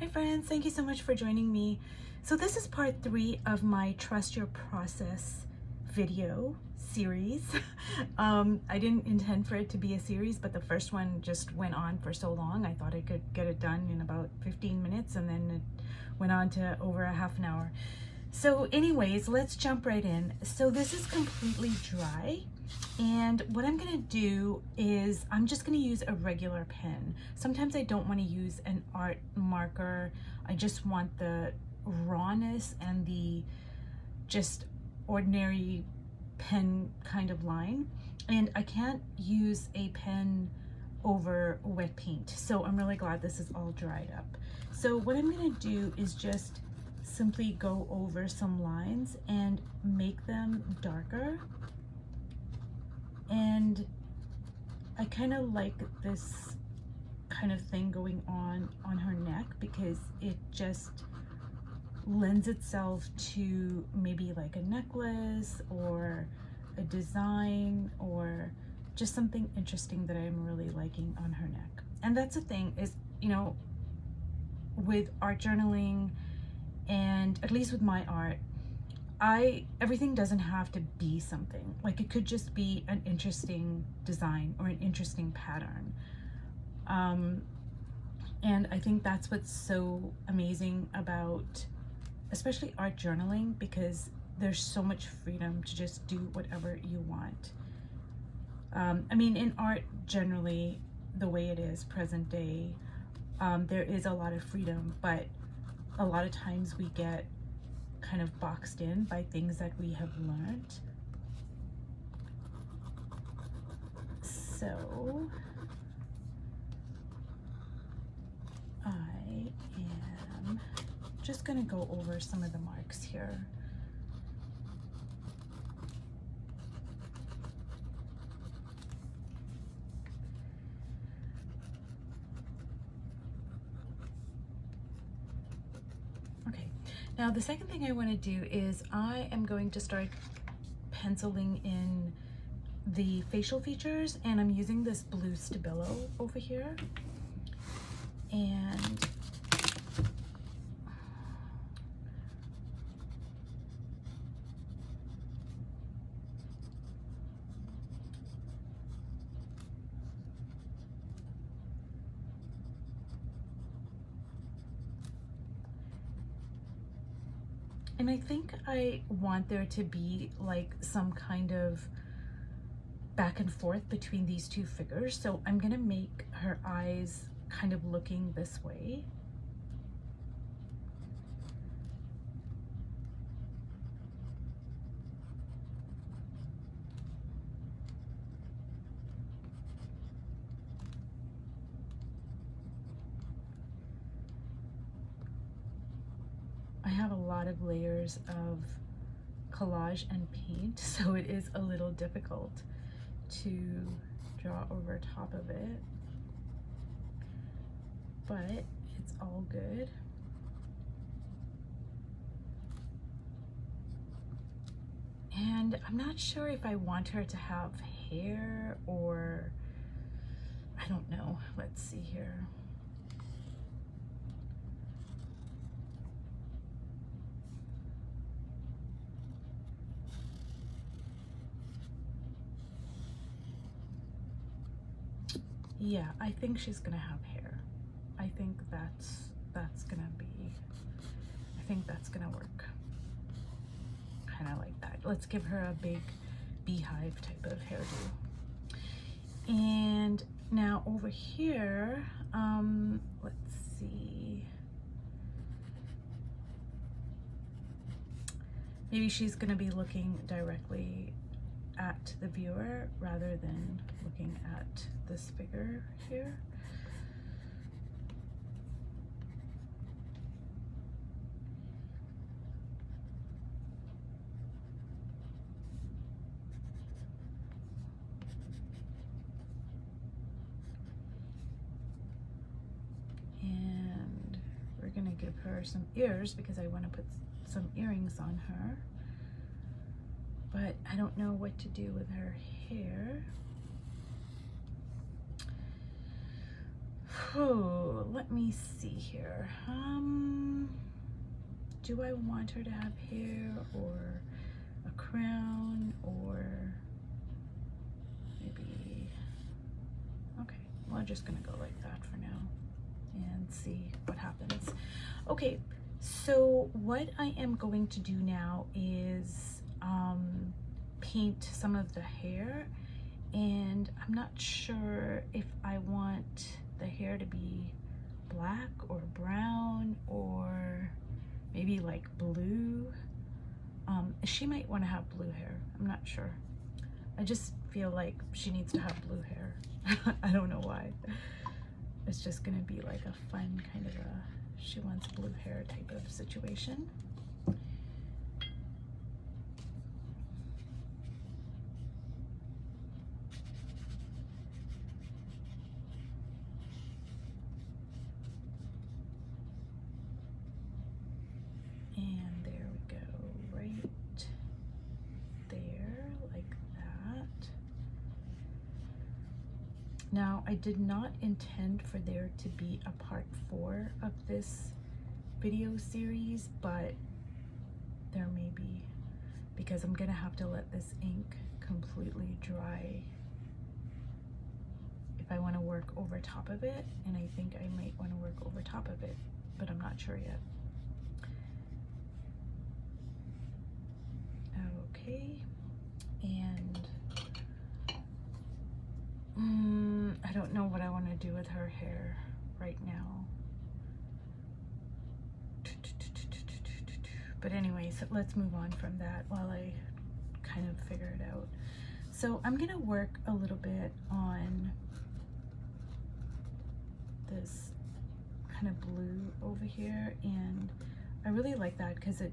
Hi friends, thank you so much for joining me. So this is part 3 of my Trust Your Process video series. I didn't intend for it to be a series, but the first one just went on for so long. I thought I could get it done in about 15 minutes and then it went on to over a half an hour. So anyways, let's jump right in. So this is completely dry. And what I'm gonna do is I'm just gonna use a regular pen. Sometimes I don't wanna use an art marker. I just want the rawness and the just ordinary pen kind of line. And I can't use a pen over wet paint. So I'm really glad this is all dried up. So what I'm gonna do is just simply go over some lines and make them darker. And I kind of like this kind of thing going on her neck because it just lends itself to maybe like a necklace or a design or just something interesting that I'm really liking on her neck. And that's the thing is, you know, with art journaling and at least with my art, everything doesn't have to be something. Like it could just be an interesting design or an interesting pattern. And I think that's what's so amazing about especially art journaling, because there's so much freedom to just do whatever you want. I mean, in art generally, the way it is present day, there is a lot of freedom, but a lot of times we get kind of boxed in by things that we have learned. So I am just gonna go over some of the marks here. Okay, now the second thing I want to do is I am going to start penciling in the facial features, and I'm using this blue Stabilo over here. And I think I want there to be like some kind of back and forth between these two figures. So I'm gonna make her eyes kind of looking this way. I have a lot of layers of collage and paint, so it is a little difficult to draw over top of it, but it's all good. And I'm not sure if I want her to have hair or I don't know. Let's see here. Yeah, I think she's gonna have hair. I think that's gonna be, I think that's gonna work. Kind of like that. Let's give her a big beehive type of hairdo. And now over here, let's see. Maybe she's gonna be looking directly at the viewer rather than looking at this figure here. And we're gonna give her some ears because I want to put some earrings on her. But I don't know what to do with her hair. Oh, let me see here. do I want her to have hair or a crown, or maybe, okay, well, I'm just gonna go like that for now and see what happens. Okay, so what I am going to do now is paint some of the hair, and I'm not sure if I want the hair to be black or brown or maybe like blue. She might want to have blue hair. I'm not sure. I just feel like she needs to have blue hair. I don't know why. It's just gonna be like a fun kind of a she wants blue hair type of situation. And there we go, right there, like that. Now, I did not intend for there to be a part 4 of this video series, but there may be, because I'm gonna have to let this ink completely dry if I want to work over top of it, and I think I might want to work over top of it, but I'm not sure yet. Okay, and I don't know what I want to do with her hair right now. But anyways, let's move on from that while I kind of figure it out. So I'm gonna work a little bit on this kind of blue over here, and I really like that because it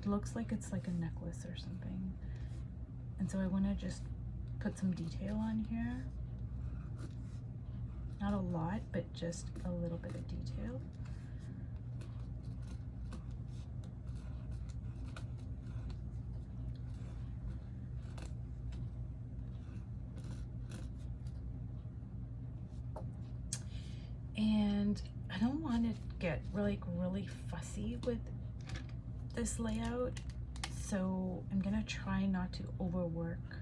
looks like it's like a necklace or something. And so I want to just put some detail on here. Not a lot, but just a little bit of detail. And I don't want to get really fussy with this layout, so I'm gonna try not to overwork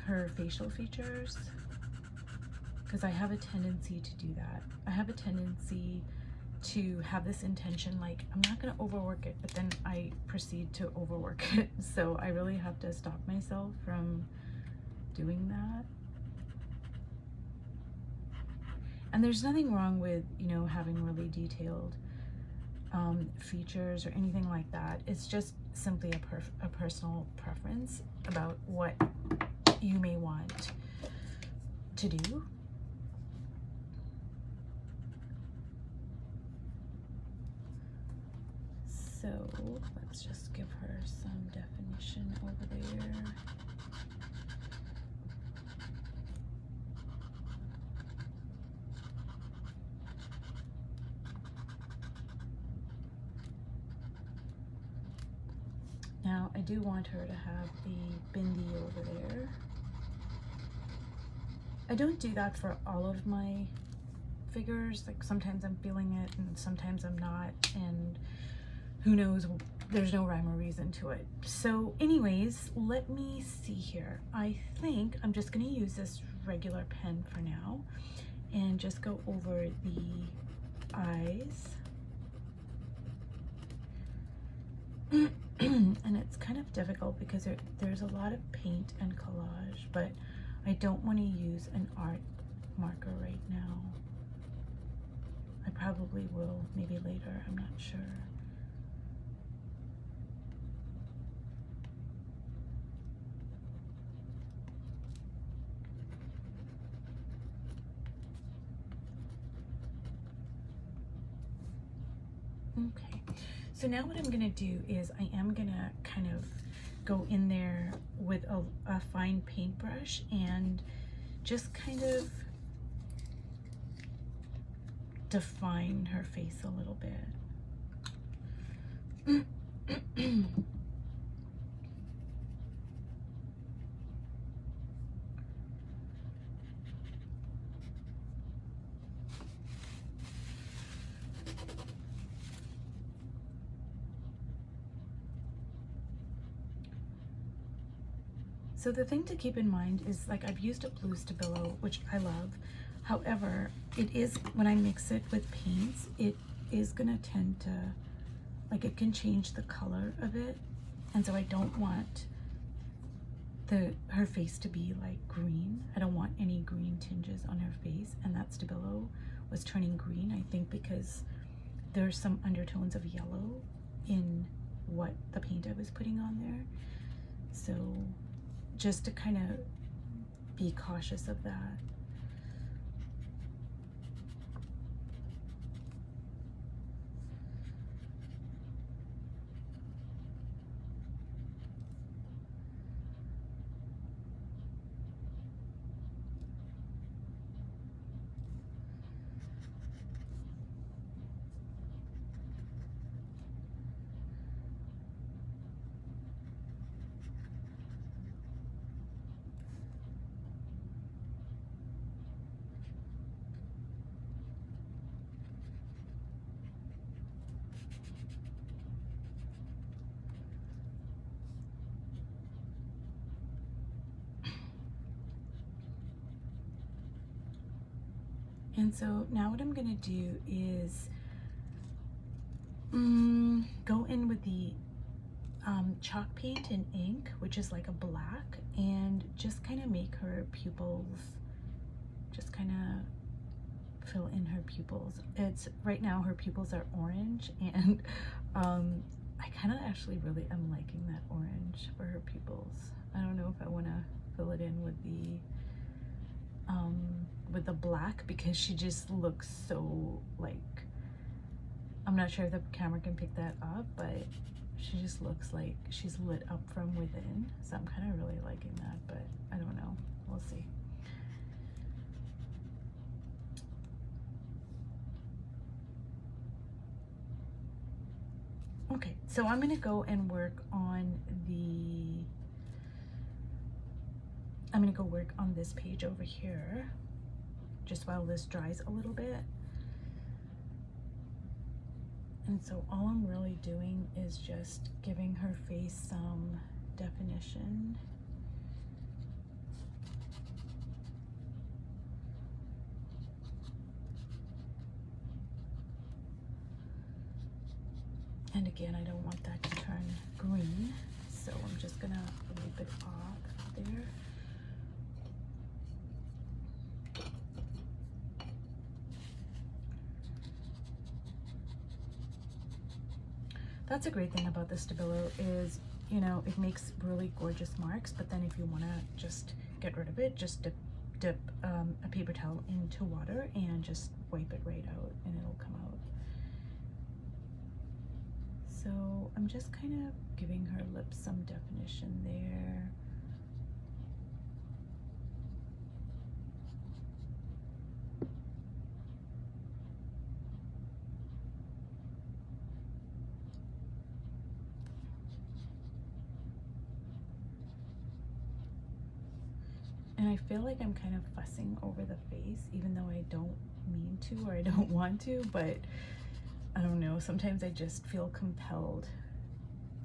her facial features, because I have a tendency to do that. I have a tendency to have this intention, like I'm not gonna overwork it, but then I proceed to overwork it. So I really have to stop myself from doing that. And there's nothing wrong with, you know, having really detailed features or anything like that. It's just simply a personal preference about what you may want to do. So let's just give her some definition over there. Now, I do want her to have the bindi over there. I don't do that for all of my figures. Like sometimes I'm feeling it and sometimes I'm not, and who knows, there's no rhyme or reason to it. So anyways, let me see here. I think I'm just gonna use this regular pen for now and just go over the eyes. And it's kind of difficult because there's a lot of paint and collage, but I don't want to use an art marker right now. I probably will, maybe later, I'm not sure. Okay, so now what I'm gonna do is I am gonna kind of go in there with a fine paintbrush and just kind of define her face a little bit. So the thing to keep in mind is, like, I've used a blue Stabilo, which I love. However, it is, when I mix it with paints, it is gonna tend to, like, it can change the color of it. And so I don't want her face to be like green. I don't want any green tinges on her face. And that Stabilo was turning green, I think, because there's some undertones of yellow in what the paint I was putting on there. So just to kind of be cautious of that. And so now what I'm gonna do is go in with the chalk paint and ink, which is like a black, and just kind of make her pupils, just kind of fill in her pupils. It's right now her pupils are orange, and I kind of actually really am liking that orange for her pupils. I don't know if I want to fill it in with the black, because she just looks so, like, I'm not sure if the camera can pick that up, but she just looks like she's lit up from within. So I'm kind of really liking that, but I don't know. We'll see. Okay, so I'm gonna go and work on this page over here, just while this dries a little bit. And so all I'm really doing is just giving her face some definition. And again, I don't want that to turn green, so I'm just gonna wipe it off there. That's a great thing about the Stabilo is, you know, it makes really gorgeous marks, but then if you want to just get rid of it, just dip a paper towel into water and just wipe it right out and it'll come out. So I'm just kind of giving her lips some definition there. And I feel like I'm kind of fussing over the face, even though I don't mean to or I don't want to, but I don't know, sometimes I just feel compelled.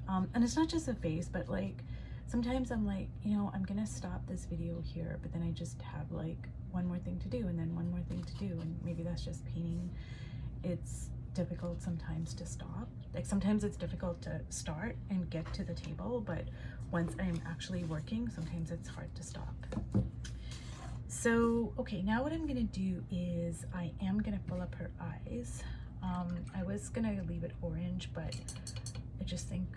And it's not just the face, but like sometimes I'm like, you know, I'm gonna stop this video here, but then I just have like one more thing to do and then one more thing to do, and maybe that's just painting. It's difficult sometimes to stop. Like sometimes it's difficult to start and get to the table, but once I'm actually working, sometimes it's hard to stop. So, okay, now what I'm gonna do is I am gonna fill up her eyes. I was gonna leave it orange, but I just think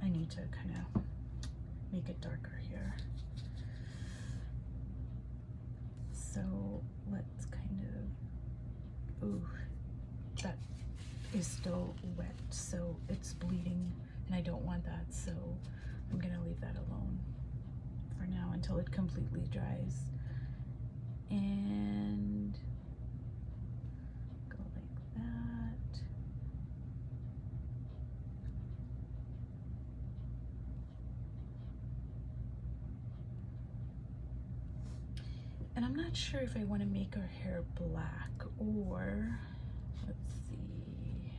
I need to kind of make it darker here. So let's kind of, ooh, that is still wet, so it's bleeding and I don't want that, so I'm gonna leave that alone for now until it completely dries. And go like that. And I'm not sure if I want to make her hair black or, let's see.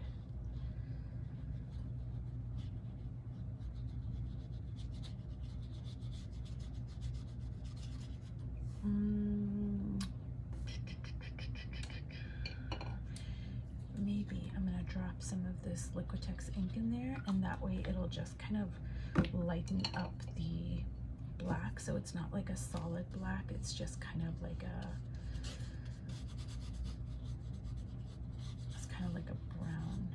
maybe I'm gonna drop some of this Liquitex ink in there, and that way it'll just kind of lighten up the black, so it's not like a solid black, it's just kind of like a, it's kind of like a brown.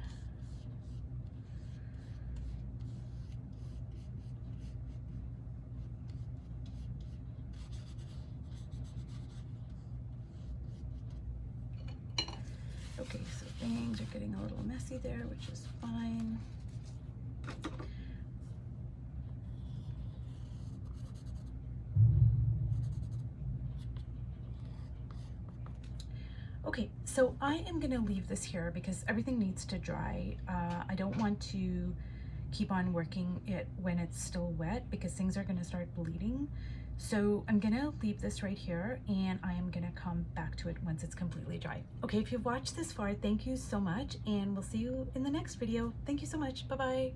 Okay, so things are getting a little messy there, which is fine. Okay, so I am gonna leave this here because everything needs to dry. I don't want to keep on working it when it's still wet because things are gonna start bleeding. So I'm gonna leave this right here and I am gonna come back to it once it's completely dry. Okay, if you've watched this far, thank you so much, and we'll see you in the next video. Thank you so much, bye-bye.